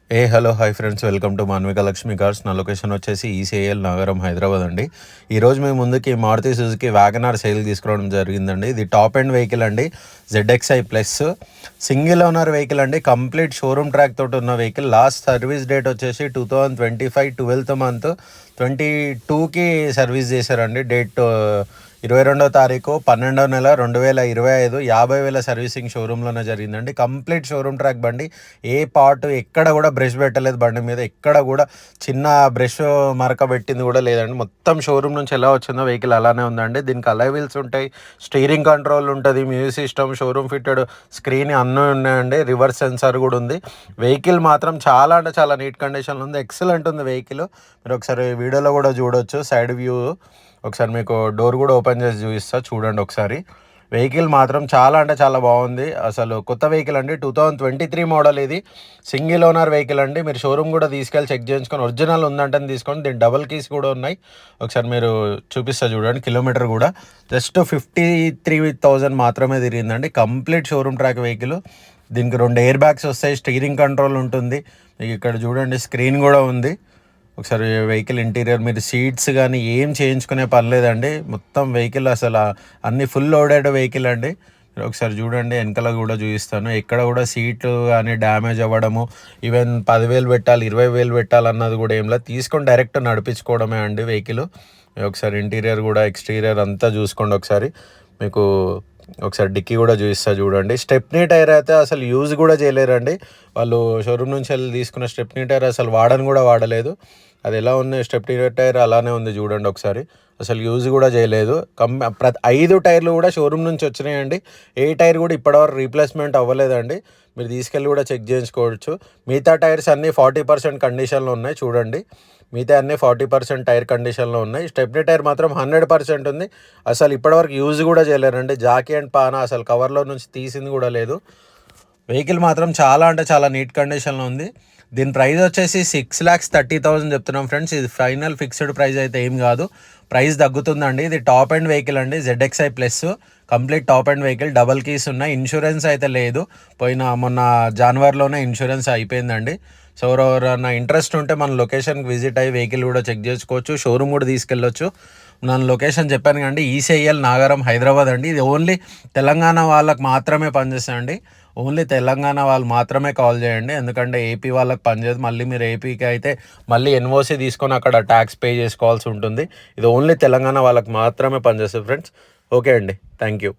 Hello hi friends, welcome to Manvika Lakshmi cars. నా location వచ్చేసి ECIL Nagaram, Hyderabad అండి. ఈరోజు మేము ముందుకి మారుతి సుజుకి వ్యాగనార్ సేల్ తీసుకురావడం జరిగిందండి. ఇది టాప్ ఎండ్ వెహికల్ అండి, ZXi plus single owner vehicle అండి. కంప్లీట్ షోరూమ్ ట్రాక్ తోటి ఉన్న వెహికల్. లాస్ట్ సర్వీస్ డేట్ వచ్చేసి 2025 12th మంత్ 22కి సర్వీస్ చేశారండి. డేట్ 22వ తారీఖు 12వ నెల 2025 50,000 సర్వీసింగ్ షోరూంలోనే జరిగిందండి. కంప్లీట్ షోరూమ్ ట్రాక్ బండి. ఏ పార్ట్ ఎక్కడ కూడా బ్రష్ పెట్టలేదు బండి మీద. ఎక్కడ కూడా చిన్న బ్రష్ మరక పెట్టింది కూడా లేదండి. మొత్తం షోరూమ్ నుంచి ఎలా వచ్చిందో వెహికల్ అలానే ఉందండి. దీనికి అలై వీల్స్ ఉంటాయి, స్టీరింగ్ కంట్రోల్ ఉంటుంది, music system, showroom fitted screen అన్నీ ఉన్నాయండి. రివర్స్ సెన్సార్ కూడా ఉంది. వెహికల్ మాత్రం చాలా అంటే చాలా నీట్ కండిషన్లో ఉంది. ఎక్సలెంట్ ఉంది వెహికల్. మీరు ఒకసారి వీడియోలో కూడా చూడొచ్చు సైడ్ వ్యూ. ఒకసారి మీకు డోర్ కూడా ఓపెన్ చేసి చూపిస్తా, చూడండి ఒకసారి. వెహికల్ మాత్రం చాలా అంటే చాలా బాగుంది. అసలు కొత్త వెహికల్ అండి, 2023 మోడల్. ఇది సింగిల్ ఓనర్ వెహికల్ అండి. మీరు షోరూమ్ కూడా తీసుకెళ్ళి చెక్ చేయించుకొని ఒరిజినల్ ఉందంటే తీసుకోండి. దీని డబుల్ కీస్ కూడా ఉన్నాయి. ఒకసారి మీరు చూపిస్తా చూడండి. కిలోమీటర్ కూడా జస్ట్ 53,000 మాత్రమే తిరిగిందండి. Complete showroom track vehicle. దీనికి 2 ఎయిర్ బ్యాగ్స్ వస్తాయి, స్టీరింగ్ కంట్రోల్ ఉంటుంది. మీకు ఇక్కడ చూడండి స్క్రీన్ కూడా ఉంది. ఒకసారి వెహికల్ ఇంటీరియర్ మీరు సీట్స్ కానీ ఏం చేయించుకునే పని లేదండి. మొత్తం వెహికల్ అసలు అన్ని ఫుల్ లోడెడ్ వెహికల్ అండి. మీరు ఒకసారి చూడండి, వెనకాల కూడా చూపిస్తాను. ఎక్కడ కూడా సీట్లు కానీ డ్యామేజ్ అవ్వడము, ఈవెన్ 10,000 పెట్టాలి 20,000 పెట్టాలన్నది కూడా ఏం లేదు. తీసుకొని డైరెక్ట్ నడిపించుకోవడమే అండి వెహికల్. ఒకసారి ఇంటీరియర్ కూడా ఎక్స్టీరియర్ అంతా చూసుకోండి ఒకసారి. మీకు ఒకసారి డిక్కీ కూడా చూపిస్తా చూడండి. స్టెప్నీ టైర్ అయితే అసలు యూజ్ కూడా చేయలేరండి వాళ్ళు. షోరూమ్ నుంచి వెళ్ళి తీసుకున్న స్టెప్నీ టైర్ అసలు వాడని కూడా వాడలేదు. అది ఎలా ఉంది స్టెప్నీ టైర్ అలానే ఉంది చూడండి ఒకసారి. అసలు యూజ్ కూడా చేయలేదు. 5 టైర్లు కూడా షోరూమ్ నుంచి వచ్చినాయండి. ఏ టైర్ కూడా ఇప్పటివరకు రీప్లేస్మెంట్ అవ్వలేదండి. మీరు తీసుకెళ్ళి కూడా చెక్ చేయించుకోవచ్చు. మిగతా టైర్స్ అన్నీ 40% కండిషన్లో ఉన్నాయి చూడండి. మిగతా అన్నీ 40% టైర్ కండిషన్లో ఉన్నాయి. స్టెప్నీ టైర్ మాత్రం 100% ఉంది. అసలు ఇప్పటివరకు యూజ్ కూడా చేయలేరండి. జాకీ అండ్ పానా అసలు కవర్లో నుంచి తీసింది కూడా లేదు. వెహికల్ మాత్రం చాలా అంటే చాలా నీట్ కండిషన్లో ఉంది. దీని ప్రైస్ వచ్చేసి 6,30,000 చెప్తున్నాం ఫ్రెండ్స్. ఇది ఫైనల్ ఫిక్స్డ్ ప్రైస్ అయితే ఏం కాదు, ప్రైస్ తగ్గుతుందండి. ఇది టాప్ ఎండ్ వెహికల్ అండి, ZXi plus complete top end vehicle. Double keys ఉన్నాయి. ఇన్సూరెన్స్ అయితే లేదు, మొన్న జనవరిలోనే ఇన్సూరెన్స్ అయిపోయిందండి. సో ఎవరైనా ఇంట్రెస్ట్ ఉంటే మన లొకేషన్కి విజిట్ అయ్యి వెహికల్ కూడా చెక్ చేసుకోవచ్చు, షోరూమ్ కూడా తీసుకెళ్ళొచ్చు. నేను లొకేషన్ చెప్పాను కండి, ఈసీఐఎల్ నాగరం, హైదరాబాద్ అండి. ఇది ఓన్లీ తెలంగాణ వాళ్ళకి మాత్రమే పనిచేస్తాయండి. ఓన్లీ తెలంగాణ వాళ్ళు మాత్రమే కాల్ చేయండి, ఎందుకంటే ఏపీ వాళ్ళకి పనిచేయదు. మళ్ళీ మీరు ఏపీకి అయితే మళ్ళీ ఎన్ఓసి తీసుకొని అక్కడ ట్యాక్స్ పే చేసుకోవాల్సి ఉంటుంది. ఇది ఓన్లీ తెలంగాణ వాళ్ళకి మాత్రమే పనిచేస్తుంది ఫ్రెండ్స్. ఓకే అండి, థ్యాంక్ యూ.